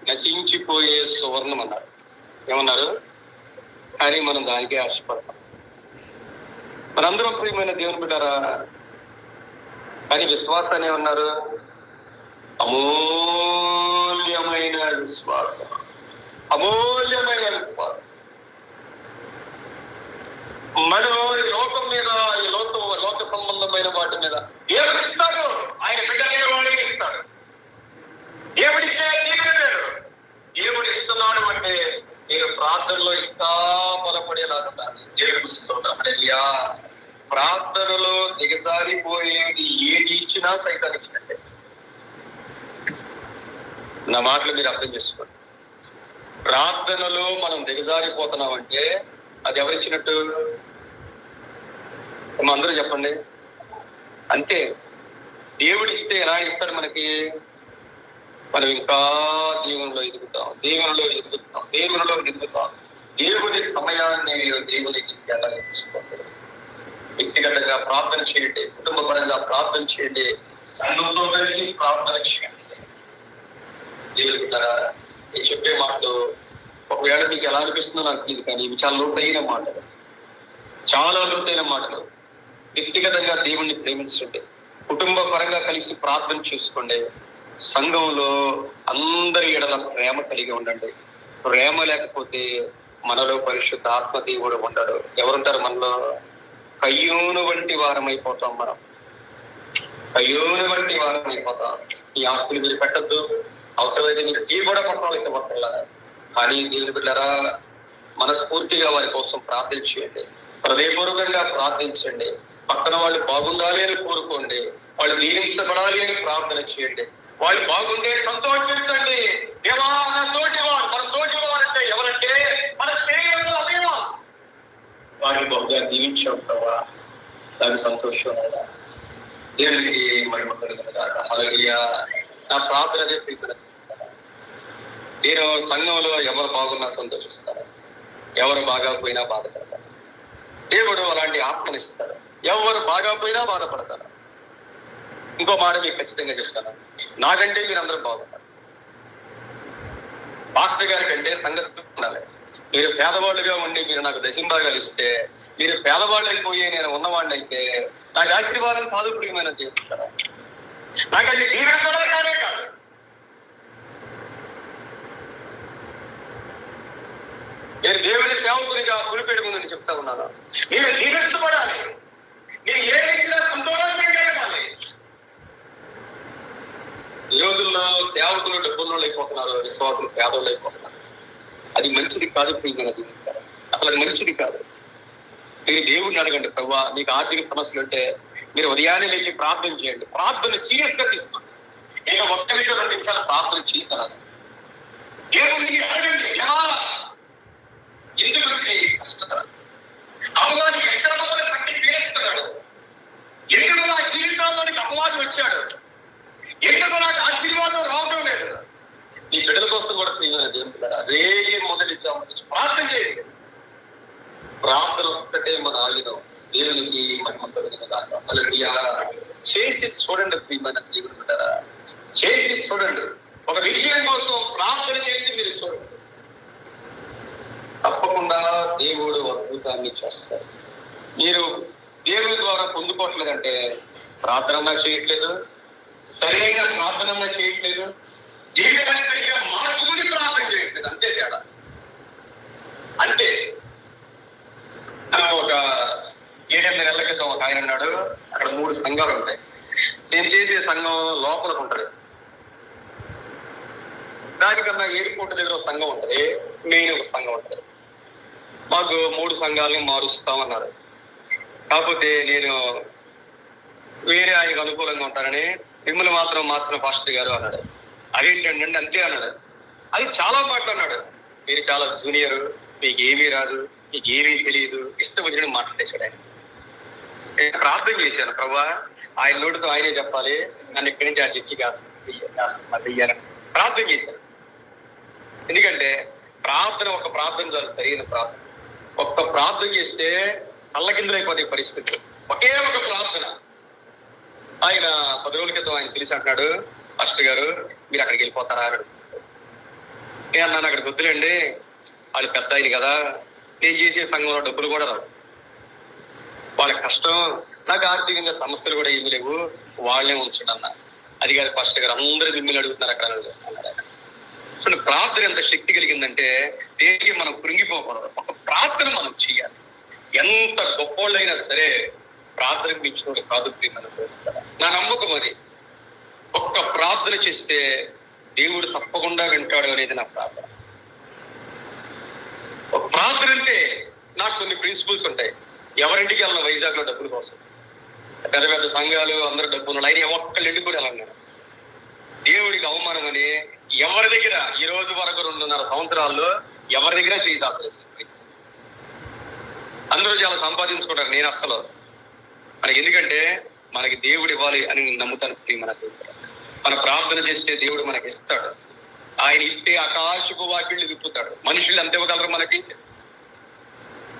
నశించిపోయే సువర్ణం అన్నారు. ఏమన్నారు? కానీ మనం దానికే ఆశపడతాం. మనందరం ప్రియమైన దేవుని బిడ్డారా, కానీ విశ్వాసాన్ని ఏమన్నారు? అమూల్యమైన విశ్వాసం, అమూల్యమైన విశ్వాసం. మనం ఈ లోకం మీద, ఈ లోక సంబంధమైన వాటి మీద దేవుడు ఇస్తాడు, ఆయన బిడ్డలైన వాడికి ఇస్తాడు. దేవుడిచ్చే తీరుతాడు. దేవుడు ఇస్తున్నాడు అంటే మీరు ప్రార్థనలో ఇంకా బలపడేలాగా దేవుడు స్తోత్రమయ్యా. ప్రార్థనలో దిగజారిపోయేది ఏది ఇచ్చినా సైతాన్ని ఇచ్చినట్టే. నా మాటలు మీరు అర్థం చేసుకోండి. ప్రార్థనలో మనం దిగజారిపోతున్నామంటే అది ఎవరిచ్చినట్టు? అందరూ చెప్పండి. అంతే. దేవుడిస్తే ఎలా ఇస్తాడు మనకి? మనం ఇంకా దేవునిలో ఎదుగుతాం, దేవునిలో ఎదుగుతాం. దేవుని సమయాన్ని దేవునికి ఎలా తీసుకోండి. వ్యక్తిగతంగా ప్రార్థన చేయండి, కుటుంబ పరంగా ప్రార్థన చేయండి, సంఘంతో కలిసి ప్రార్థన చేయండి. దేవుడికి నేను చెప్పే మాటలు ఒకవేళ మీకు ఎలా అనిపిస్తుందో నాకు తెలియదు, కానీ ఇవి చాలా లోతైన మాటలు, చాలా లోతైన మాటలు. వ్యక్తిగతంగా దేవుణ్ణి ప్రేమించండి, కుటుంబ పరంగా కలిసి ప్రార్థన చేసుకోండి, సంఘంలో అందరి ఎడల ప్రేమ కలిగి ఉండండి. ప్రేమ లేకపోతే మనలో పరిశుద్ధ ఆత్మ దేవుడు ఉండడు. ఎవరుంటారు మనలో? కయ్యూను వంటి వారం అయిపోతాం. మనం కయ్యూను వంటి వారం అయిపోతాం. ఈ ఆస్తులు మీరు పెట్టద్దు, అవసరమైతే మీరు టీ కూడా పక్కన ఇవ్వక్కర్లా. కానీ దేవుని బిడ్డలారా, మనస్ఫూర్తిగా వారి కోసం ప్రార్థించండి, హృదయపూర్వకంగా ప్రార్థించండి. పక్కన వాళ్ళు బాగుండాలి అని కోరుకోండి, వాళ్ళు దీవించబడాలి అని ప్రార్థన చేయండి. వాళ్ళు బాగుండే సంతోషించండి. దేవా, మన తోటివారు అంటే ఎవరంటే మన శరీరంలో అదేవా, వారిని బహుగా దీవించావుతావా, దాని సంతోషం దేవునికి మహిమ కలుగునుగాక. హల్లెలూయా. నా ప్రార్థన అదే ప్రీతి. నేను సంఘంలో ఎవరు బాగున్నా సంతోషిస్తాను, ఎవరు బాగా పోయినా బాధపడతారు. దేవుడు అలాంటి ఆత్మనిస్తాడు. ఎవరు బాగా పోయినా బాధపడతారు. ఇంకో మాట మీకు ఖచ్చితంగా చెప్తాను, నాకంటే మీరందరూ బాగుంటారు. పాస్టర్ గారి కంటే సంఘస్థులు ఉండాలి. మీరు పేదవాళ్ళుగా ఉండి మీరు నాకు దశంభాగాలు ఇస్తే, మీరు పేదవాళ్ళు అయిపోయి నేను ఉన్నవాడిని అయితే నాకు ఆశీర్వాదం కాదు ప్రియమైన దేవుడు. నాకు అది దీవెనపడాలనే కాదు. నేను దేవుని సేవకునిగా పులిపెడుకుందని చెప్తా ఉన్నాను. నేను దీవించబడాలి, నేను ఏదైనా సంతోషంగా ఇవ్వాలి. ఈ రోజుల్లో సేవకులు డబ్బులు అయిపోతున్నారు, విశ్వాసులు పేదోళ్ళు అయిపోతున్నారు. అది మంచిది కాదు ప్రియమైన దేవుడు. అసలు అది మంచిది కాదు. మీరు దేవుడిని అడగండి, ప్రభువా మీకు ఆర్థిక సమస్యలు ఉంటే మీరు ఉదయాన్నే లేచి ప్రార్థన చేయండి. ప్రార్థన సీరియస్ గా తీసుకోండి. నేను 1 నిమిషం 2 నిమిషాలు ప్రార్థన చేయగలను. దేవుడిని అడగండి, ఎందుకు వచ్చి కష్టపడాలి? అపవాది ఎక్కడ పట్టి పీడిస్తున్నాడు? ఎందుకు నా జీవితాల్లోనికి అపవాది వచ్చాడు? ఎందుకు నాకు ఆశీర్వాదం రావడం లేదు? ఈ బిడ్డల కోసం కూడా ప్రియమైన దేవుడు రేగి మొదటి ప్రార్థన చేయండి. ప్రార్థన ఒక్కటే మన ఆయుధం. దేవునికి మహిమ కలుగునుగాక. హల్లెలూయా. చేసి చూడండి ప్రియమైన దేవుడు బిడ్డలారా, చేసి చూడండి. ఒక విషయం కోసం ప్రార్థన చేసి మీరు చూడండి, తప్పకుండా దేవుడు అద్భుతాన్ని చేస్తారు. మీరు దేవుని ద్వారా పొందుకోవట్లేదంటే ప్రార్థన చేయట్లేదు, సరైన ప్రార్థన చేయట్లేదు, జీవితాన్ని సరిగ్గా మార్చుకుని ప్రార్థన చేయట్లేదు. అంతే తేడా. అంటే ఒక 7-8 నెలల క్రితం ఒక ఆయన అన్నాడు, అక్కడ 3 సంఘాలు ఉంటాయి. నేను చేసే సంఘం లోపలికి ఉంటుంది, దానికన్నా ఎయిర్పోర్ట్ దగ్గర ఒక సంఘం ఉంటుంది, మెయిన్ ఒక సంఘం ఉంటుంది. మాకు 3 సంఘాలని మారుస్తామన్నారు. కాకపోతే నేను వేరే ఆయనకు అనుకూలంగా ఉంటానని మిమ్మల్ని మాత్రం మార్చిన పాస్టర్ గారు అన్నాడు. అదేంటండి అంతే అన్నాడు. అది చాలా మాటలు అన్నాడు. మీరు చాలా జూనియర్, మీకు ఏమీ రాదు, మీకు ఏమీ తెలియదు, ఇష్టం వచ్చిన మాట్లాడేశాడు ఆయన. నేను ప్రార్థన చేశాను, ప్రభువా ఆయన నోటితో ఆయనే చెప్పాలి, నన్ను ఇక్కడి నుంచి ఆ చర్చి తీయాలని ప్రార్థన చేశాను. ఎందుకంటే ప్రార్థన, ఒక ప్రార్థన చాలు, సరైన ప్రార్థన. ఒక్క ప్రార్థన చేస్తే అల్లకిందులైపోతాయి పరిస్థితులు. ఒకే ఒక ప్రార్థన. ఆయన 10 రోజుల క్రితం ఆయన పిలిచి అంటున్నాడు, పాస్టర్ గారు మీరు అక్కడికి వెళ్ళిపోతారా అని. నేను అన్నాను, అక్కడికి వద్దులేండి, వాళ్ళు పెద్ద ఆయన కదా, నేను చేసే సంఘంలో డబ్బులు కూడా రావు, వాళ్ళకి కష్టం, నాకు ఆర్థికంగా సమస్యలు కూడా ఏమి లేవు, వాళ్ళే ఉంచండి అన్న. అది కాదు పాస్టర్ గారు, అందరూ మిమ్మల్ని అడుగుతున్నారు అక్కడ అన్నాడు. అసలు ప్రార్థన ఎంత శక్తి కలిగిందంటే దేనికి మనం కృంగిపోకూడదు, ఒక ప్రార్థన మనం చేయాలి. ఎంత గొప్పోళ్ళైనా సరే ప్రార్థనకు మించిన కాదు. నా నమ్మకం అది. ఒక్క ప్రార్థన చేస్తే దేవుడు తప్పకుండా వింటాడు అనేది నా ప్రార్థన. ఒక ప్రార్థన అంటే నాకు కొన్ని ప్రిన్సిపల్స్ ఉంటాయి. ఎవరింటికి వెళ్ళిన వైజాగ్ లో డబ్బుల కోసం, పెద్ద పెద్ద సంఘాలు అందరూ డబ్బులు ఆయన ఒక్కళ్ళు ఇంటికి కూడా వెళ్ళాను. దేవుడికి అవమానం అని ఎవరి దగ్గర ఈ రోజు వరకు 2.5 సంవత్సరాల్లో ఎవరి దగ్గర చేయదాసలేదు. అందరూ చాలా సంపాదించుకుంటారు, నేను అస్సలు. మనకి ఎందుకంటే మనకి దేవుడు ఇవ్వాలి అని నమ్ముతాను. మన ప్రార్థన చేస్తే దేవుడు మనకి ఇస్తాడు. ఆయన ఇస్తే ఆకాశపు వాకిళ్ళు విప్పుతాడు. మనుషులు ఎంత ఇవ్వగలరు మనకి?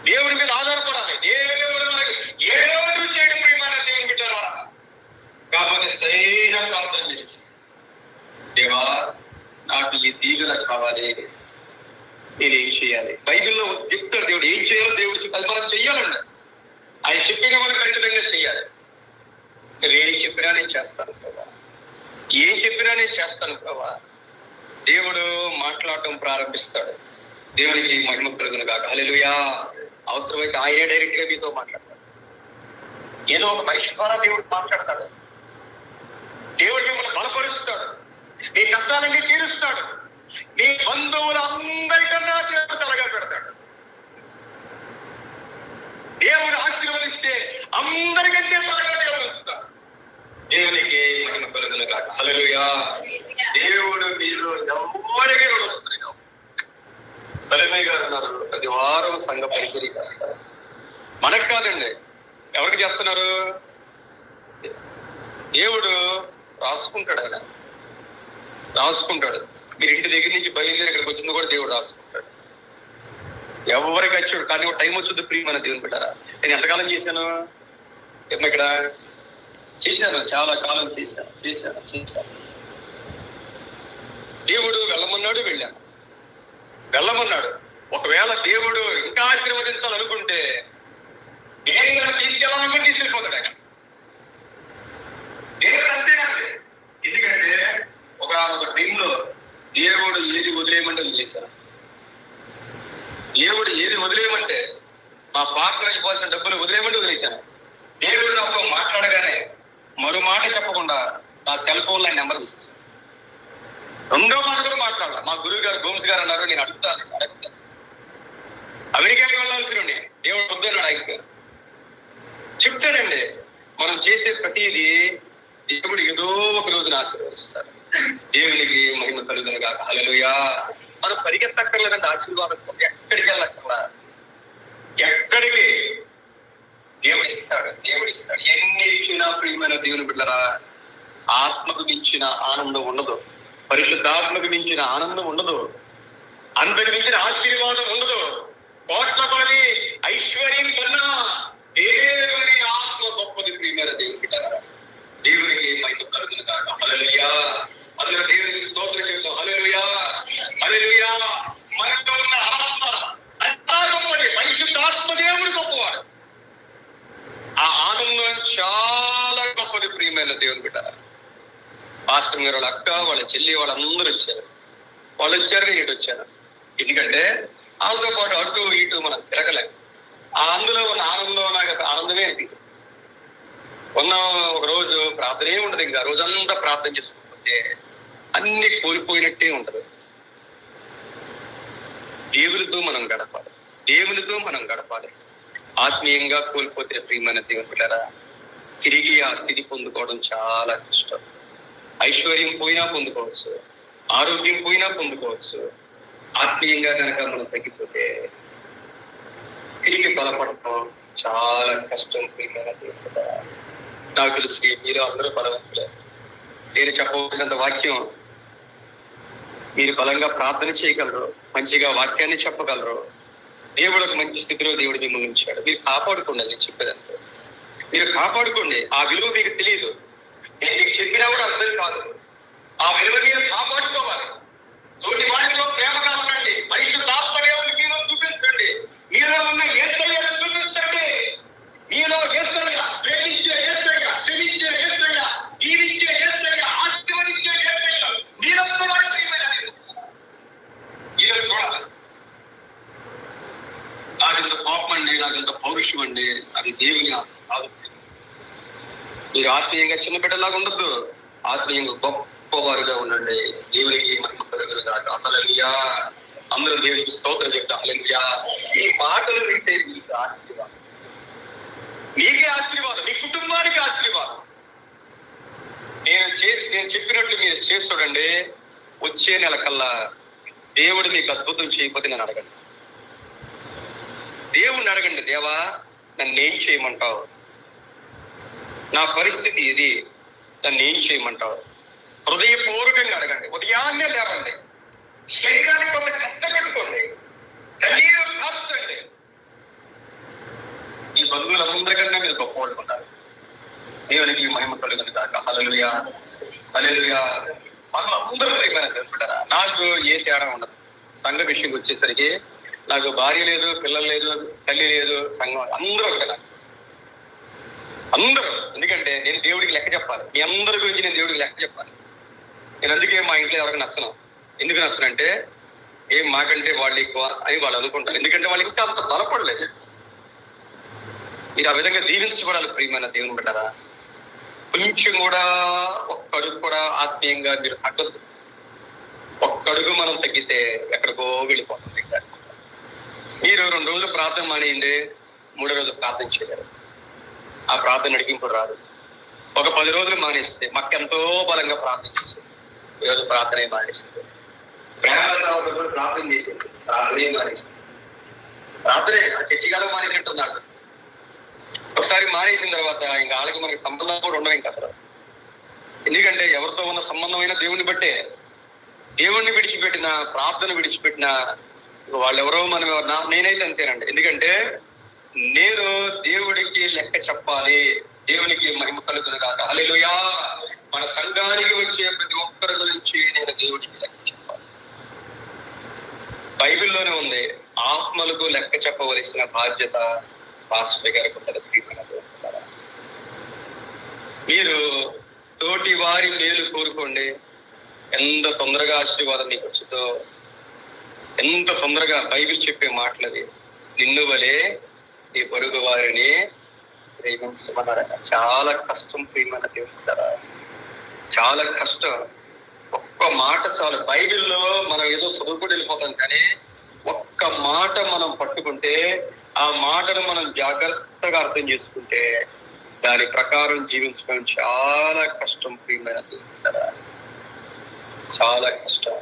దేవుడి మీద ఆధారపడాలి. దేవుడు మనకి ఏదో చేయడం ప్రియమైన దేవుని బిడ్డలు. కాకపోతే సరైన ప్రార్థన చేసి, దేవా నాకు ఈ దీవెన కావాలి, నేనేం చేయాలి? బైబిల్లో చెప్తాడు దేవుడు ఏం చేయాలో. దేవుడికి కల్పన చెయ్యాలండి. ఆయన చెప్పిన మనం ఖచ్చితంగా చెయ్యాలి. ఏం చెప్పినా నేను చేస్తాను ప్రభా, ఏం చెప్పినా నేను చేస్తాను ప్రభా. దేవుడు మాట్లాడటం ప్రారంభిస్తాడు. దేవునికి మహిమ కలుగును గాక. హల్లెలూయా. అవసరమైతే ఆయనే డైరెక్ట్ గా మీతో మాట్లాడతాడు. ఏదో ఒక మనిషి ద్వారా దేవుడు మాట్లాడతాడు. దేవుడు మిమ్మల్ని బలపరుస్తాడు. నీ కష్టాలన్నీ తీరుస్తాడు. నీ బంధువులందరికన్నా తలగా పెడతాడు. దేవుడు ఆశీర్వదిస్తే అందరికంటే తలగా ఉంచుతాడు. దేవునికి మహిమ కలుగును గాక. హల్లెలూయా. దేవుడు మీరు ఎవరికి వస్తున్నాడు. సలమయ్య గారు ఉన్నారు, ప్రతి వారం సంఘ పరిచర్య చేస్తారు. మనకు కాదండి, ఎవరికి చేస్తున్నారు? దేవుడు రాసుకుంటాడు. ఆయన రాసుకుంటాడు. మీరు ఇంటి దగ్గర నుంచి బయలుదేరి ఇక్కడికి వచ్చింది కూడా దేవుడు రాసుకుంటాడు. ఎవరికి వచ్చాడు, కానీ ఒక టైం వచ్చింది ప్రియమైన దేవుని పెట్టారా. నేను ఎంతకాలం చేశాను ఇక్కడ? చేశాను, చాలా కాలం చేశాను. దేవుడు వెళ్ళమన్నాడు, వెళ్ళమన్నాడు. ఒకవేళ దేవుడు ఇంకా ఆశీర్వదించాలనుకుంటే నేను తీసుకెళ్ళాలనుకుంటే తీసుకెళ్ళిపోతాడు ఆయన. దేవుడు అంతేనండి. ఎందుకంటే ఒక టైంలో దేవుడు ఏది వదిలేయమంటే చేశాను. దేవుడు ఏది వదిలేయమంటే, మా పార్ట్నర్ ఇవ్వాల్సిన డబ్బులు వదిలేయమంటే వదిలేశాను. దేవుడు నాతో మాట్లాడగానే మరో మాట చెప్పకుండా నా సెల్ ఫోన్ లో నెంబర్ తీసేసాను. రెండో మాట కూడా మాట్లాడాలి. మా గురువు గారు గోమ్స్ గారు అన్నారు, నేను అడుగుతాను. అమెరికాకి వెళ్ళాల్సి ఉండి దేవుడు వద్దన్నాడు. ఆయన చెప్తాడండి, మనం చేసే ప్రతిదీ దేవుడు ఏదో ఒక రోజున ఆశీర్వదిస్తారు. దేవునికి మహిమ కలుగును గాక. హల్లెలూయా. మనం పరిగెత్తక్కర్లేదంటే ఆశీర్వాదం ఎక్కడికి వెళ్ళక్కర్లా. ఎక్కడికి దేవుడిస్తాడు. ఎన్ని ఇచ్చినా ప్రియమైన దేవుని బిడ్డరా, ఆత్మకు మించిన ఆనందం ఉండదు, పరిశుద్ధాత్మకు మించిన ఆనందం ఉండదు, అంతకు మించిన ఆశీర్వాదం ఉండదు. కోట్ల కొలది ఐశ్వర్యం కన్నా దేవుని ఆత్మ గొప్పది ప్రియమైన దేవుని బిడ్డరా. దేవునికి మహిమ కలుగును గాక. హల్లెలూయా. అందులో దేవునికి స్తోత్రం చేద్దాం. హల్లెలూయా, హల్లెలూయా. మనతో ఉన్న ఆత్మ అంతా గొప్పది. పరిశుద్ధాత్మ దేవుడు గొప్పవాడు. ఆ ఆనందం చాలా గొప్పది ప్రియమైన దేవుని బిడ్డ. పాస్టర్ గారు వాళ్ళ అక్క, వాళ్ళ చెల్లి, వాళ్ళందరూ వచ్చారు. వాళ్ళు వచ్చారు, నేను ఇటు వచ్చాను. ఎందుకంటే వాళ్ళతో పాటు అటు ఇటు మనం తిరగలేం. ఆ అందులో ఉన్న ఆనందం నాకు అసలు ఆనందమే అనిపించింది. ఉన్న ఒక రోజు ప్రార్థనే ఉండదు. ఇంకా రోజంతా ప్రార్థన చేసుకుంటే అన్ని కోల్పోయినట్టే ఉంటది. దేవునితో మనం గడపాలి. ఆత్మీయంగా కోల్పోతే ప్రియమైన దేవుని బిడ్డలారా, తిరిగి ఆ స్థితి పొందుకోవడం చాలా కష్టం. ఐశ్వర్యం పోయినా పొందుకోవచ్చు, ఆరోగ్యం పోయినా పొందుకోవచ్చు. ఆత్మీయంగా కనుక మనం తగ్గిపోతే తిరిగి బలపడటం చాలా కష్టం ప్రియమైన దేవుని బిడ్డలారా. నాకు తెలిసి మీరు అందరూ బలవంతులే. నేను చెప్పవలసినంత వాక్యం మీరు బలంగా ప్రార్థన చేయగలరు. మంచిగా వాక్యాన్ని చెప్పగలరు. దేవుడు ఒక మంచి స్థితిలో దేవుడు మిమ్మల్ని ఉంచాడు. మీరు కాపాడుకోండి. నేను చెప్పేదంటే మీరు కాపాడుకోండి. ఆ విలువ మీకు తెలియదు, నేను మీకు చెప్పినా కూడా అర్థం కాదు. ఆ విలువ మీరు కాపాడుకోవాలి. తోటి వాటిలో ప్రేమగా ఉండండి. పరిశుద్ధాత్మ దేవుని మీలో చూపించండి. మీలో ఉన్న యేసయ్యను చూపించండి. మీలో యేసయ్య, ప్రేమించే యేసయ్య, క్షమించే యేసయ్య, దీవించే యేసయ్య, ఆశీర్వదించే యేసయ్య మీలో చూడాలి. మీలో చూడాలి. నాకెంత కోపం అండి, నాకెంత పౌరుషం అండి, అది దేవుని కాదు. మీరు ఆత్మీయంగా చిన్న బిడ్డలాగా ఉండద్దు, ఆత్మీయంగా గొప్పవారుగా ఉండండి. దేవునికి మహిమ కలుగునుగాక. హల్లెలూయా. అందరూ దేవునికి స్తోత్రం చెప్తాం. హల్లెలూయా. ఈ మాటలు వింటే మీకు ఆశీర్వాదం, మీకే ఆశీర్వాదం, మీ కుటుంబానికి ఆశీర్వాదం. నేను చెప్పినట్టు మీరు చేసి చూడండి. వచ్చే నెల కల్లా దేవుడు మీకు అద్భుతం చేయకపోతే నన్ను అడగండి. దేవుణ్ణి అడగండి, దేవా నన్ను ఏం చేయమంటావు, నా పరిస్థితి ఇది, నన్ను ఏం చేయమంటావు. హృదయపూర్వకంగా అడగండి. ఉదయాన్నే లేవండి, శరీరానికి కొంత కష్టపెట్టుకోండి, కన్నీరు కార్చండి. ఈ బంధువులందరికన్నా మీరు గొప్ప పడుకుంటారు. దేవునికి మహిమ కలుగునుగాక. హల్లెలూయా, హల్లెలూయా. మనం అందరూ ప్రేమింటారా? నాకు ఏ తేడా ఉండదు. సంఘ విషయంకి వచ్చేసరికి నాకు భార్య లేదు, పిల్లలు లేదు, తల్లి లేదు, సంఘం అందరూ కదా, అందరూ. ఎందుకంటే నేను దేవుడికి లెక్క చెప్పాలి. మీ అందరి గురించి నేను దేవుడికి లెక్క చెప్పాలి. నేను అందుకే మా ఇంట్లో ఎవరికి నచ్చను. ఎందుకు నచ్చనంటే ఏం మాకంటే వాళ్ళు ఎక్కువ అని వాళ్ళు అనుకుంటారు. ఎందుకంటే వాళ్ళకి ఇంకా అంత బలపడలేదు. మీరు ఆ విధంగా దీవించబడాలి. ప్రియమైన దేవుని బిడ్డరా, కొంచెం కూడా ఒక్కడుగు కూడా ఆత్మీయంగా మీరు తగ్గదు. ఒక్కడుగు మనం తగ్గితే ఎక్కడికో వెళ్ళిపోతుంది. మీరు 2 రోజులు ప్రార్థన మానేయండి, 3వ రోజు ప్రార్థన చేయలేరు. ఆ ప్రార్థన నడిపింపు రాదు. ఒక 10 రోజులు మానేస్తే మాకెంతో బలంగా ప్రార్థన చేసేది. ఈరోజు ప్రార్థనే మానేసింది. ప్రేమ ప్రార్థన చేసేది, ప్రార్థనే మానేసింది. ప్రార్థనే ఆ చర్చిగాలో మానేసినట్టున్నాడు. ఒకసారి మానేసిన తర్వాత ఇంకా వాళ్ళకి మనకి సంబంధం కూడా ఉండవు ఇంకా అసలు. ఎందుకంటే ఎవరితో ఉన్న సంబంధం అయినా దేవుని బట్టే. దేవుణ్ణి విడిచిపెట్టిన, ప్రార్థన విడిచిపెట్టిన వాళ్ళెవరో మనం ఎవరన్నా, నేనైతే అంతేనండి. ఎందుకంటే నేను దేవుడికి లెక్క చెప్పాలి. దేవునికి మహిమ కలుగునుగాక. హల్లెలూయా. మన సంఘానికి వచ్చే ప్రతి ఒక్కరి గురించి నేను దేవుడికి లెక్క చెప్పాలి. బైబిల్లోనే ఉంది, ఆత్మలకు లెక్క చెప్పవలసిన బాధ్యత పాస్టర్ గారికి ఉంటుంది. మీరు తోటి వారి మేలు కోరుకోండి. ఎంత తొందరగా ఆశీర్వాదం మీకు వచ్చిందో, ఎంత తొందరగా బైబిల్ చెప్పే మాటలవి. నిన్ను వలే ఈ పొరుగు వారిని ప్రేమించమన్నారట. చాలా కష్టం ప్రియమైన దేవుడు, చాలా కష్టం. ఒక్క మాట చాలు. బైబిల్లో మనం ఏదో చదువుకుని వెళ్ళిపోతాం, కానీ ఒక్క మాట మనం పట్టుకుంటే, ఆ మాటను మనం జాగ్రత్తగా అర్థం చేసుకుంటే దాని ప్రకారం జీవించడం చాలా కష్టం ప్రియమైన దేవుడు, చాలా కష్టం.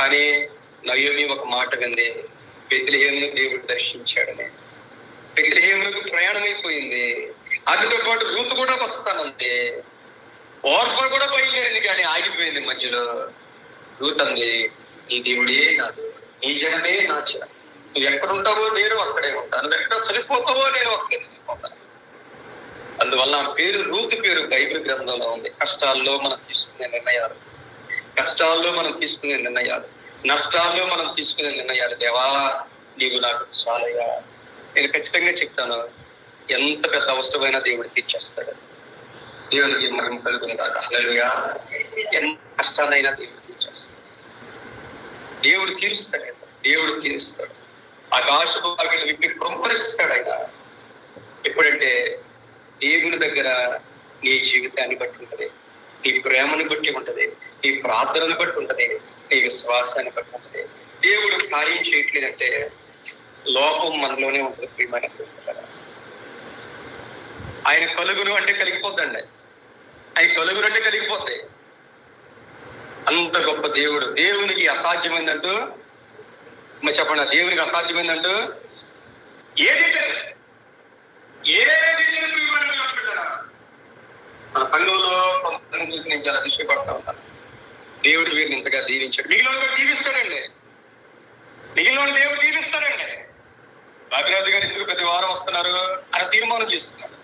అని నయోమి ఒక మాట వింది, బెత్లెహేమును దేవుడు దర్శించాడని. బెత్లెహేమునకు ప్రయాణం అయిపోయింది. అతనితో పాటు రూతు కూడా వస్తానంటే, ఓర్ఫా కూడా బయలుదేరింది, కానీ ఆగిపోయింది మధ్యలో. రూత్ అంది, నీ దేవుడే నాదు, నీ జనమే నా జనం. నువ్వు ఎక్కడుంటావో నేను అక్కడే ఉంటాను, నువ్వు ఎక్కడ చనిపోతావో నేను అక్కడే చనిపోతాను. అందువల్ల ఆ పేరు, రూతు పేరు బైబిల్ గ్రంథంలో ఉంది. కష్టాల్లో మనం తీసుకునే నిర్ణయాలు, కష్టాల్లో మనం తీసుకునే నిర్ణయాలు, నష్టాల్లో మనం తీసుకునే నిర్ణయాలు, దేవా నీవు నాకు చాలయ్యా. నేను ఖచ్చితంగా చెప్తాను, ఎంత పెద్ద అవసరమైనా దేవుడు తీర్చేస్తాడు. దేవునికి మహిమ కలుగునుగాక. హల్లెలూయా. ఎంత కష్టాలైనా దేవుడు తీర్చేస్తాడు. దేవుడు తీరుస్తాడు, దేవుడు తీరుస్తాడు. ఆకాశపు వాకిలి విప్పి కృంకరిస్తాడు ఆయన. ఎప్పుడంటే దేవుని దగ్గర నీ జీవితాన్ని బట్టి ఉంటది, నీ ప్రేమను బట్టి ఉంటది, నీ ప్రార్థనను బట్టి ఉంటది, నీ విశ్వాసాన్ని బట్టి ఉంటది. దేవుడు కార్యం చేయట్లేదంటే లోపం మనలోనే ఉంటుంది ప్రియమైన. ఆయన కలుగును అంటే కలిగిపోద్దండి, ఆయన కలుగును అంటే కలిగిపోతాయి. అంత గొప్ప దేవుడు. దేవునికి అసాధ్యమైందంటూ మరి చెప్పండి, దేవునికి అసాధ్యమైందంటూ ఏది మన సంఘంలో కొంతమంది చూసి నేను చాలా దృష్టిపడతా ఉంటాను. దేవుడు వీరిని ఇంతగా దీవించాడు, మిగిలిన దీవిస్తాడండి. మిగిలిన దేవుడు దీవిస్తాడండి. బాబిరాజు గారు ఎందుకు ప్రతి వారం వస్తున్నారు అని తీర్మానం చేసుకున్నాడు.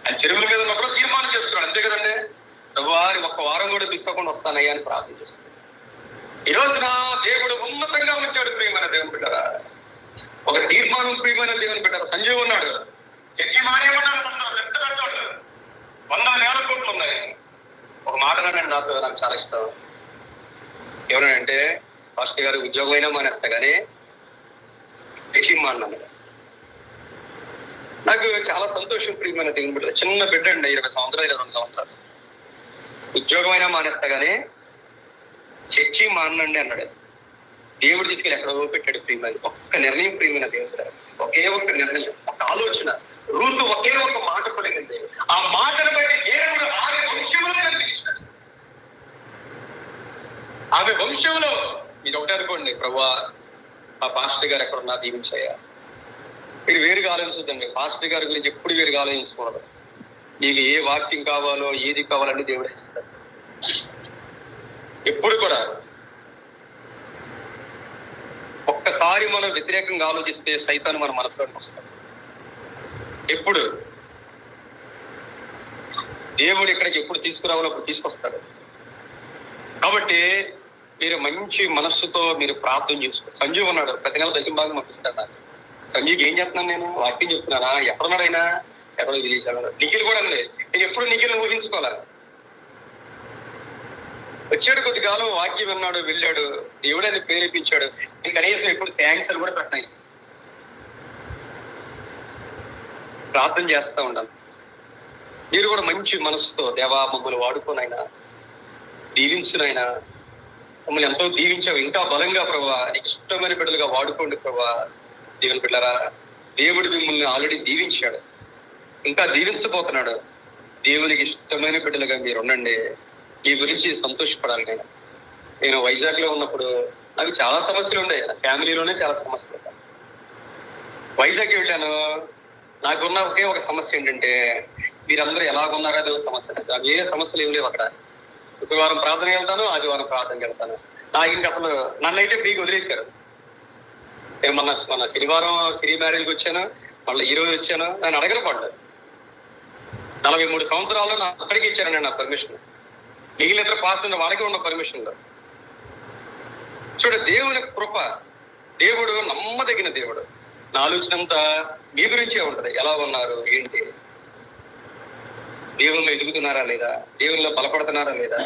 ఆయన చెరువుల మీద ఉన్నప్పుడు తీర్మానం చేసుకున్నాడు, అంతే కదండి. వారి ఒక్క వారం కూడా మిస్ అవ్వకుండా వస్తానయ్యా అని ప్రార్థన చేస్తున్నాడు. ఈ రోజున దేవుడు ఉన్నతంగా ఉంచాడు ప్రియమైన దేవుని బిడ్డరా. ఒక తీర్మానం ప్రియమైన దేవుని బిడ్డరా. సంజీవ్ ఉన్నాడు, చర్చి మానేమన్నాడు, ఎంత పెడతాడు, 100,000 కోట్లు ఉన్నాయి. ఒక మాట అన్నాడు నాకు చాలా ఇష్టం. ఎవరంటే పాస్టర్ గారు ఉద్యోగం అయినా మానేస్తా కానీ చర్చి మాన్నాను. నాకు చాలా సంతోషం ప్రియమైన దేవుని బిడ్డ. చిన్న బిడ్డ అండి, 20 సంవత్సరాలు 22 సంవత్సరాలు. ఉద్యోగం అయినా మానేస్తా కానీ చర్చి మానండి అన్నాడు. దేవుడు తీసుకెళ్ళి ఎక్కడో పెట్టాడు ప్రియమైన. ఒక్క నిర్ణయం ప్రియమైన దేవుడు, ఒకే ఒక్క నిర్ణయం, ఒక ఆలోచన. రూతు ఒకే ఒక మాట పలికింది. ఆ మాటను బట్టి దేవుడు ఆమె వంశంలో కనిపించాడు. ఆమె వంశంలో మీరు ఒకటే అనుకోండి, ప్రభువా ఆ పాస్టర్ గారు ఎక్కడున్నా దీవించాయా. మీరు వేరుగా ఆలోచించండి. పాస్టర్ గారి గురించి ఎప్పుడు వేరుగా ఆలోచించకూడదు. నీకు ఏ వాక్యం కావాలో ఏది కావాలని దేవుడు ఇస్తాడు. ఎప్పుడు కూడా ఒక్కసారి మనం వ్యతిరేకంగా ఆలోచిస్తే సైతాను మన మనసులోకి వస్తాడు. ఎప్పుడు దేవుడు ఇక్కడికి ఎప్పుడు తీసుకురావాలో అప్పుడు తీసుకొస్తాడు. కాబట్టి మీరు మంచి మనస్సుతో మీరు ప్రార్థన చేసుకోండి. సంజీవ్ ఉన్నాడు, ప్రతి నెల దశంభాగం పంపిస్తాడు నాకు. సంజీవ్కి ఏం చెప్తున్నాను నేను? వాక్యం చెప్తున్నానా? ఎక్కడున్నాడు అయినా? ఎక్కడో విదేశాలు. నిఖిల్ కూడా అండి, నేను ఎప్పుడు నిఖిల్ని ఊహించుకోవాలి. వచ్చాడు, కొద్ది కాలం వాక్యం విన్నాడు, వెళ్ళాడు, దేవుడని ప్రేరేపించాడు. నేను కనీసం ఎప్పుడు థ్యాంక్స్ అని కూడా పెట్టినాయి. ప్రార్థన చేస్తూ ఉండాలి. మీరు కూడా మంచి మనసుతో దేవా మమ్మల్ని వాడుకోనైనా, దీవించునైనా, మమ్మల్ని ఎంతో దీవించావు, ఇంకా బలంగా ప్రభా నీకు ఇష్టమైన బిడ్డలుగా వాడుకోండి ప్రభా. దేవుని బిడ్డలారా, దేవుడు మిమ్మల్ని ఆల్రెడీ దీవించాడు, ఇంకా దీవించబోతున్నాడు. దేవునికి ఇష్టమైన బిడ్డలుగా మీరు ఉండండి. ఈ గురించి సంతోషపడాలి. నేను వైజాగ్ లో ఉన్నప్పుడు నాకు చాలా సమస్యలు ఉన్నాయి. ఫ్యామిలీలోనే చాలా సమస్యలు ఉన్నాయి. వైజాగ్ వెళ్ళాను, నాకున్న ఒకే ఒక సమస్య ఏంటంటే మీరందరూ ఎలాగున్నారో అదే సమస్య. ఏ సమస్యలు ఏం లేవు అక్కడ. శుక్రవారం ప్రార్థనకి వెళ్తాను, ఆదివారం ప్రార్థనకి వెళ్తాను. నాకు ఇంక అసలు నన్నైతే మీకు వదిలేశారు. నేను మన శనివారం సిరి మ్యారేజ్కి వచ్చాను, మళ్ళీ ఈ రోజు వచ్చాను. నన్ను అడగను పడ్డాను. 43 సంవత్సరాల్లో నాకు అక్కడికి ఇచ్చాను నేను నా పర్మిషన్. మిగిలిన ఇతర పాస్టర్ వాళ్ళకి ఉన్న పర్మిషన్లో. చూడ దేవుని కృప, దేవుడు నమ్మదగిన దేవుడు. నా ఆలోచన అంతా మీ గురించే ఉంటది. ఎలా ఉన్నారు, ఏంటి, దేవుల్లో ఎదుగుతున్నారా లేదా, దేవుల్లో బలపడుతున్నారా లేదా,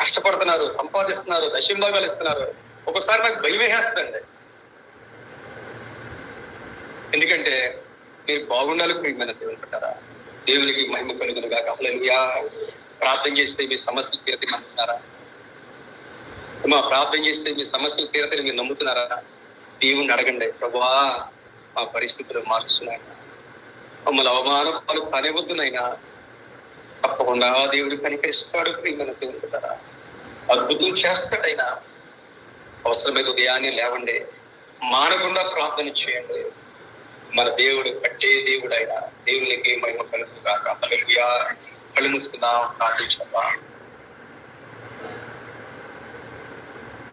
కష్టపడుతున్నారు, సంపాదిస్తున్నారు, దశంభాగాలు ఇస్తున్నారు. ఒక్కోసారి నాకు భయం వేసేస్తుందండి. ఎందుకంటే మీరు బాగుండాలి ప్రియమైన దేవుని పెట్టారా. దేవునికి మహిమ కలుగునుగా. హల్లెలూయా. ప్రార్థన చేస్తే మీ సమస్యలు తీరతని నమ్ముతున్నారా? మా ప్రార్థన చేస్తే మీ సమస్యలు తీరతని మీరు నమ్ముతున్నారా? దేవుణ్ణి అడగండి, ప్రభువా మా పరిస్థితులు మార్చున్నాయినా, మమ్మల్ని అవమానాలు కానివద్దునైనా. తప్పకుండా దేవుడు కనికరిస్తాడు ప్రియమైన దేవుని పెట్టారా. అద్భుతం చేస్తాడైనా. అవసరమైన ఉదయాన్నే లేవండి, మానకుండా ప్రార్థన చేయండి. మన దేవుడు కట్టే దేవుడు అయినా. దేవునికి మహిమ కలుగునుగా. హల్లెలూయా. కళ్ళు మూసుకుందాం, ప్రార్థించుకుందాం.